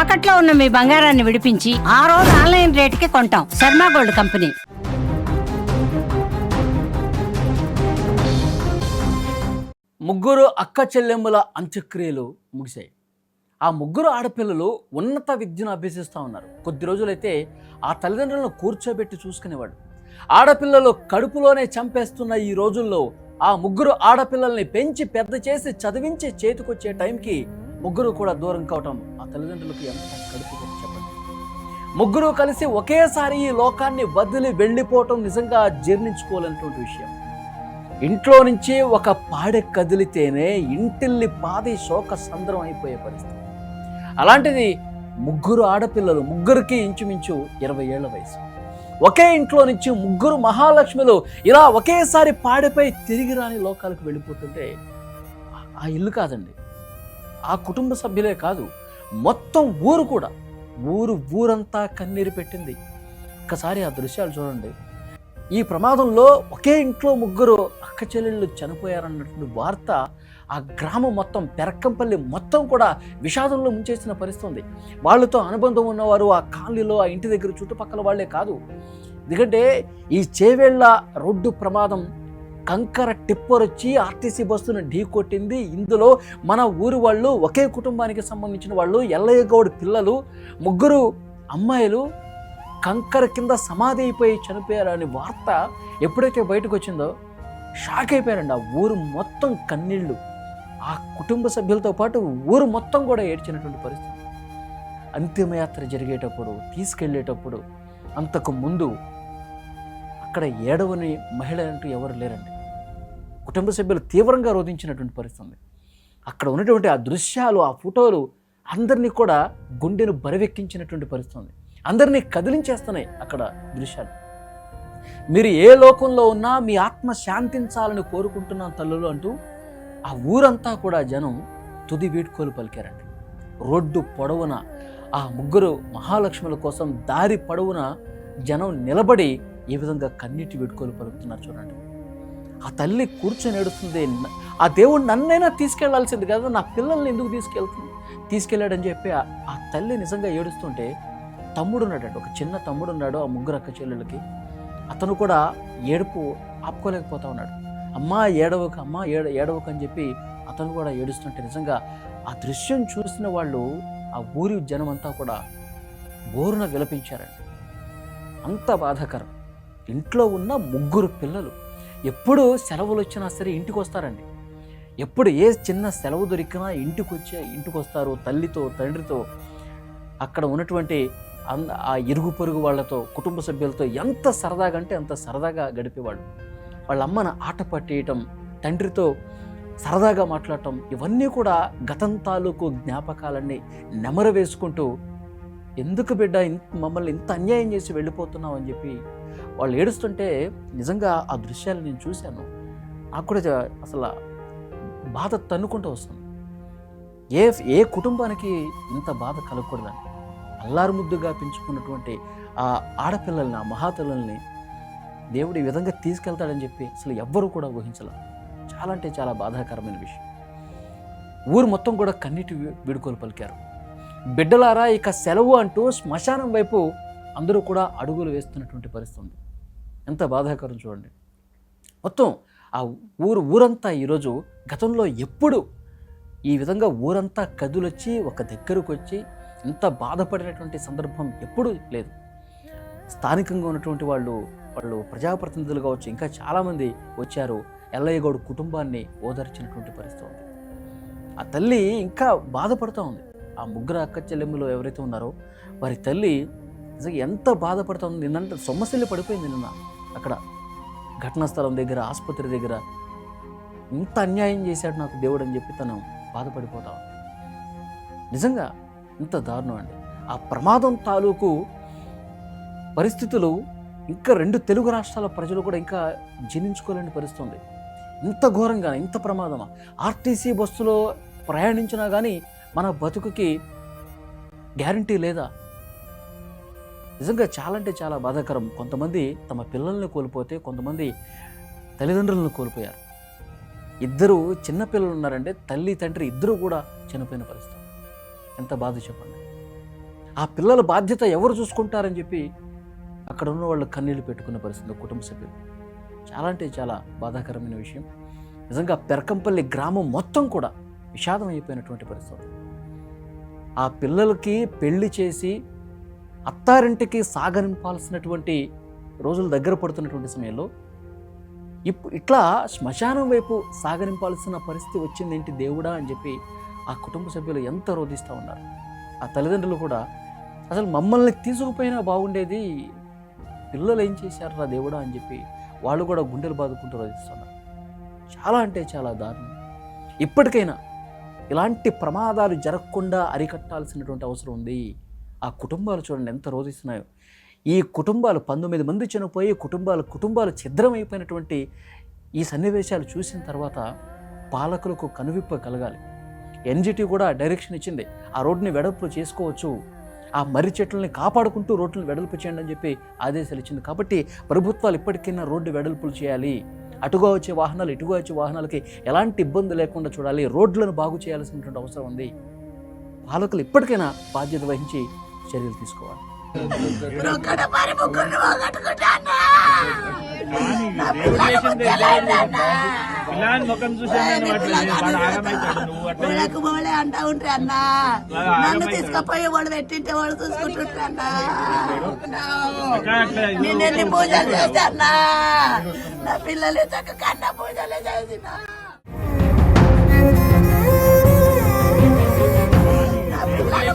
తాకట్లో ఉన్న మీ బంగారాన్ని విడిపించి ఆ రోజు ఆన్లైన్ రేటుకి కొంటాం. Sharma gold company. ముగ్గురు అక్క చెల్లెమ్మల అంత్యక్రియలు ముగిశాయి. ఆ ముగ్గురు ఆడపిల్లలు ఉన్నత విద్యను అభ్యసిస్తూ ఉన్నారు. కొద్ది రోజులైతే ఆ తల్లిదండ్రులను కూర్చోబెట్టి చూసుకునేవాడు. ఆడపిల్లలు కడుపులోనే చంపేస్తున్న ఈ రోజుల్లో ఆ ముగ్గురు ఆడపిల్లల్ని పెంచి పెద్ద చేసి చదివించి చేతికొచ్చే టైంకి ముగ్గురు కూడా దూరం కావటం ఆ తల్లిదండ్రులకు ఎంత కడుపు చెప్పండి. ముగ్గురు కలిసి ఒకేసారి ఈ లోకాన్ని వదిలి వెళ్ళిపోవటం నిజంగా జీర్ణించుకోలేనటువంటి విషయం. ఇంట్లో నుంచి ఒక పాడె కదిలితేనే ఇంటిల్లి పాది శోక సంద్రం అయిపోయే పరిస్థితి. అలాంటిది ముగ్గురు ఆడపిల్లలు, ముగ్గురికి ఇంచుమించు 20 ఏళ్ల వయసు. ఒకే ఇంట్లో నుంచి ముగ్గురు మహాలక్ష్మిలు ఇలా ఒకేసారి పాడెపై తిరిగి రాని లోకాలకు వెళ్ళిపోతుంటే ఆ ఇల్లు కాదండి, ఆ కుటుంబ సభ్యులే కాదు, మొత్తం ఊరు కూడా, ఊరంతా కన్నీరు పెట్టింది. ఒక్కసారి ఆ దృశ్యాలు చూడండి. ఈ ప్రమాదంలో ఒకే ఇంట్లో ముగ్గురు అక్క చెల్లెళ్ళు చనిపోయారన్నటువంటి వార్త ఆ గ్రామం మొత్తం, పెరక్కంపల్లి మొత్తం కూడా విషాదంలో ముంచేసిన పరిస్థితి. వాళ్ళతో అనుబంధం ఉన్నవారు ఆ కాలనీలో, ఆ ఇంటి దగ్గర చుట్టుపక్కల వాళ్లే కాదు. ఎందుకంటే ఈ చేవేళ్ల రోడ్డు ప్రమాదం, కంకర టిప్పర్ వచ్చి ఆర్టీసీ బస్సును ఢీ కొట్టింది. ఇందులో మన ఊరు వాళ్ళు, ఒకే కుటుంబానికి సంబంధించిన వాళ్ళు, ఎల్లయ్య గౌడ్ పిల్లలు, ముగ్గురు అమ్మాయిలు కంకర కింద సమాధి అయిపోయి చనిపోయారని వార్త ఎప్పుడైతే బయటకు వచ్చిందో షాక్ అయిపోయారండి. ఆ ఊరు మొత్తం కన్నీళ్ళు, ఆ కుటుంబ సభ్యులతో పాటు ఊరు మొత్తం కూడా ఏడ్చినటువంటి పరిస్థితి. అంతిమయాత్ర జరిగేటప్పుడు, తీసుకెళ్లేటప్పుడు అంతకు ముందు అక్కడ ఏడవని మహిళ అంటూ ఎవరు లేరండి. కుటుంబ సభ్యులు తీవ్రంగా రోధించినటువంటి పరిస్థితి. అక్కడ ఉన్నటువంటి ఆ దృశ్యాలు, ఆ ఫోటోలు అందరినీ కూడా గుండెను బరివెక్కించినటువంటి పరిస్థితి. అందరినీ కదిలించేస్తున్నాయి అక్కడ దృశ్యాలు. మీరు ఏ లోకంలో ఉన్నా మీ ఆత్మ శాంతించాలని కోరుకుంటున్నాను తల్లులు అంటూ ఆ ఊరంతా కూడా జనం తుది వీడ్కోలు పలికారండి. రోడ్డు పొడవున ఆ ముగ్గురు మహాలక్ష్ముల కోసం దారి పొడవున జనం నిలబడి ఏ విధంగా కన్నీటి వీడ్కోలు పలుకుతున్నారు చూడండి. ఆ తల్లి కూర్చొని ఏడుస్తుంది. ఆ దేవుడు నన్నైనా తీసుకెళ్లాల్సింది కదా, నా పిల్లల్ని ఎందుకు తీసుకెళ్ళాడని చెప్పి ఆ తల్లి నిజంగా ఏడుస్తుంటే, తమ్ముడు ఉన్నాడండి, ఒక చిన్న తమ్ముడు ఉన్నాడు ఆ ముగ్గురు అక్క చెల్లెళ్ళకి. అతను కూడా ఏడుపు ఆపుకోలేకపోతా ఉన్నాడు. అమ్మా ఏడవకు, అమ్మా ఏడవకు అని చెప్పి అతను కూడా ఏడుస్తుంటే నిజంగా ఆ దృశ్యం చూసిన వాళ్ళు, ఆ ఊరి జనం అంతా కూడా బోరున విలపించారండి. అంత బాధాకరం. ఇంట్లో ఉన్న ముగ్గురు పిల్లలు ఎప్పుడు సెలవులు వచ్చినా సరే ఇంటికి వస్తారండి. ఎప్పుడు ఏ చిన్న సెలవు దొరికినా ఇంటికి వస్తారు. తల్లితో, తండ్రితో, అక్కడ ఉన్నటువంటి ఆ ఇరుగు పొరుగు వాళ్ళతో, కుటుంబ సభ్యులతో ఎంత సరదాగా అంటే అంత సరదాగా గడిపేవాళ్ళు. వాళ్ళ అమ్మను ఆట పట్టేయటం, తండ్రితో సరదాగా మాట్లాడటం, ఇవన్నీ కూడా గతం తాలూకు జ్ఞాపకాలన్నీ నెమరు వేసుకుంటూ, ఎందుకు బిడ్డ మమ్మల్ని ఇంత అన్యాయం చేసి వెళ్ళిపోతున్నావు అని చెప్పి వాళ్ళు ఏడుస్తుంటే నిజంగా ఆ దృశ్యాలు నేను చూశాను. నాకు కూడా అసలు బాధ తన్నుకుంటూ వస్తుంది. ఏ కుటుంబానికి ఇంత బాధ కలగకూడదని అల్లారు ముద్దుగా పెంచుకున్నటువంటి ఆ ఆడపిల్లల్ని, ఆ మహాతల్లుల్ని దేవుడు ఈ విధంగా తీసుకెళ్తాడని చెప్పి అసలు ఎవ్వరూ కూడా ఊహించలే. చాలా అంటే చాలా బాధాకరమైన విషయం. ఊరు మొత్తం కూడా కన్నీటి వీడుకోలు పలికారు. బిడ్డలారా ఇక సెలవు అంటూ శ్మశానం వైపు అందరూ కూడా అడుగులు వేస్తున్నటువంటి పరిస్థితి. ఎంత బాధాకరం చూడండి. మొత్తం ఆ ఊరంతా ఈరోజు, గతంలో ఎప్పుడు ఈ విధంగా ఊరంతా కదులొచ్చి ఒక దగ్గరకు వచ్చి ఇంత బాధపడినటువంటి సందర్భం ఎప్పుడూ లేదు. స్థానికంగా ఉన్నటువంటి వాళ్ళు ప్రజాప్రతినిధులు కావచ్చు, ఇంకా చాలామంది వచ్చారు. ఎల్లయ్య గౌడ్ కుటుంబాన్ని ఓదార్చినటువంటి పరిస్థితి ఉంది. ఆ తల్లి ఇంకా బాధపడుతూ ఉంది. ఆ ముగ్గురు అక్క చెల్లెమ్మలు ఎవరైతే ఉన్నారో వారి తల్లి నిజంగా ఎంత బాధపడుతూ ఉంది. నిన్నంత సొమ్మసిల్లి పడిపోయింది. నిన్న అక్కడ ఘటనా స్థలం దగ్గర, ఆసుపత్రి దగ్గర ఇంత అన్యాయం చేశాడు నాకు దేవుడు అని చెప్పి తను బాధపడిపోతా ఉంది. నిజంగా ఇంత దారుణం అండి. ఆ ప్రమాదం తాలూకు పరిస్థితులు ఇంకా 2 తెలుగు రాష్ట్రాల ప్రజలు కూడా ఇంకా జీర్ణించుకోలేని పరిస్థితి ఉంది. ఇంత ఘోరంగా, ఇంత ప్రమాదమా? ఆర్టీసీ బస్సులో ప్రయాణించినా కానీ మన బతుకుకి గ్యారంటీ లేదా? నిజంగా చాలా అంటే చాలా బాధాకరం. కొంతమంది తమ పిల్లల్ని కోల్పోతే, కొంతమంది తల్లిదండ్రులను కోల్పోయారు. 2 చిన్న పిల్లలు ఉన్నారంటే తల్లి తండ్రి 2 కూడా చనిపోయిన పరిస్థితి. ఎంత బాధ చెప్పండి. ఆ పిల్లల బాధ్యత ఎవరు చూసుకుంటారని చెప్పి అక్కడ ఉన్న వాళ్ళు కన్నీళ్లు పెట్టుకున్న పరిస్థితి కుటుంబ సభ్యులు. చాలా అంటే చాలా బాధాకరమైన విషయం. నిజంగా పెరకంపల్లి గ్రామం మొత్తం కూడా విషాదం అయిపోయినటువంటి పరిస్థితి. ఆ పిల్లలకి పెళ్లి చేసి అత్తారింటికి సాగనింపాల్సినటువంటి రోజులు దగ్గర పడుతున్నటువంటి సమయంలో ఇట్లా శ్మశానం వైపు సాగనింపాల్సిన పరిస్థితి వచ్చిందేంటి దేవుడా అని చెప్పి ఆ కుటుంబ సభ్యులు ఎంత రోధిస్తూ ఉన్నారు. ఆ తల్లిదండ్రులు కూడా అసలు మమ్మల్ని తీసుకుపోయినా బాగుండేది, పిల్లలు ఏం చేశారా దేవుడా అని చెప్పి వాళ్ళు కూడా గుండెలు బాదుకుంటూ రోధిస్తున్నారు. చాలా అంటే చాలా దారుణం. ఇప్పటికైనా ఇలాంటి ప్రమాదాలు జరగకుండా అరికట్టాల్సినటువంటి అవసరం ఉంది. ఆ కుటుంబాలు చూడండి ఎంత రోధిస్తున్నాయో. ఈ కుటుంబాలు 19 మంది చనిపోయి కుటుంబాలు ఛిద్రమైపోయినటువంటి ఈ సన్నివేశాలు చూసిన తర్వాత పాలకులకు కనువిప్ప కలగాలి. ఎన్జిటి కూడా డైరెక్షన్ ఇచ్చింది, ఆ రోడ్డుని వెడల్పు చేసుకోవచ్చు, ఆ మర్రి చెట్లని కాపాడుకుంటూ రోడ్లను వెడల్పు చేయండి అని చెప్పి ఆదేశాలు ఇచ్చింది. కాబట్టి ప్రభుత్వాలు ఇప్పటికైనా రోడ్డు వెడల్పులు చేయాలి. అటుగా వచ్చే వాహనాలు ఇటుగా వచ్చే వాహనాలకి ఎలాంటి ఇబ్బంది లేకుండా చూడాలి. రోడ్లను బాగు చేయాల్సినటువంటి అవసరం ఉంది. పాలకులు ఇప్పటికైనా బాధ్యత వహించి చర్యలు తీసుకోవాలి. అంటా ఉంటే అన్నా నన్ను తీసుకుపోయి వాడు పెట్టింటే వాడు చూసుకుంటుంటే అన్నా నేనెన్ని పూజలు చేశానా, నా పిల్లలు చక్క కన్నా పూజలు చేసిన నా పిల్లలు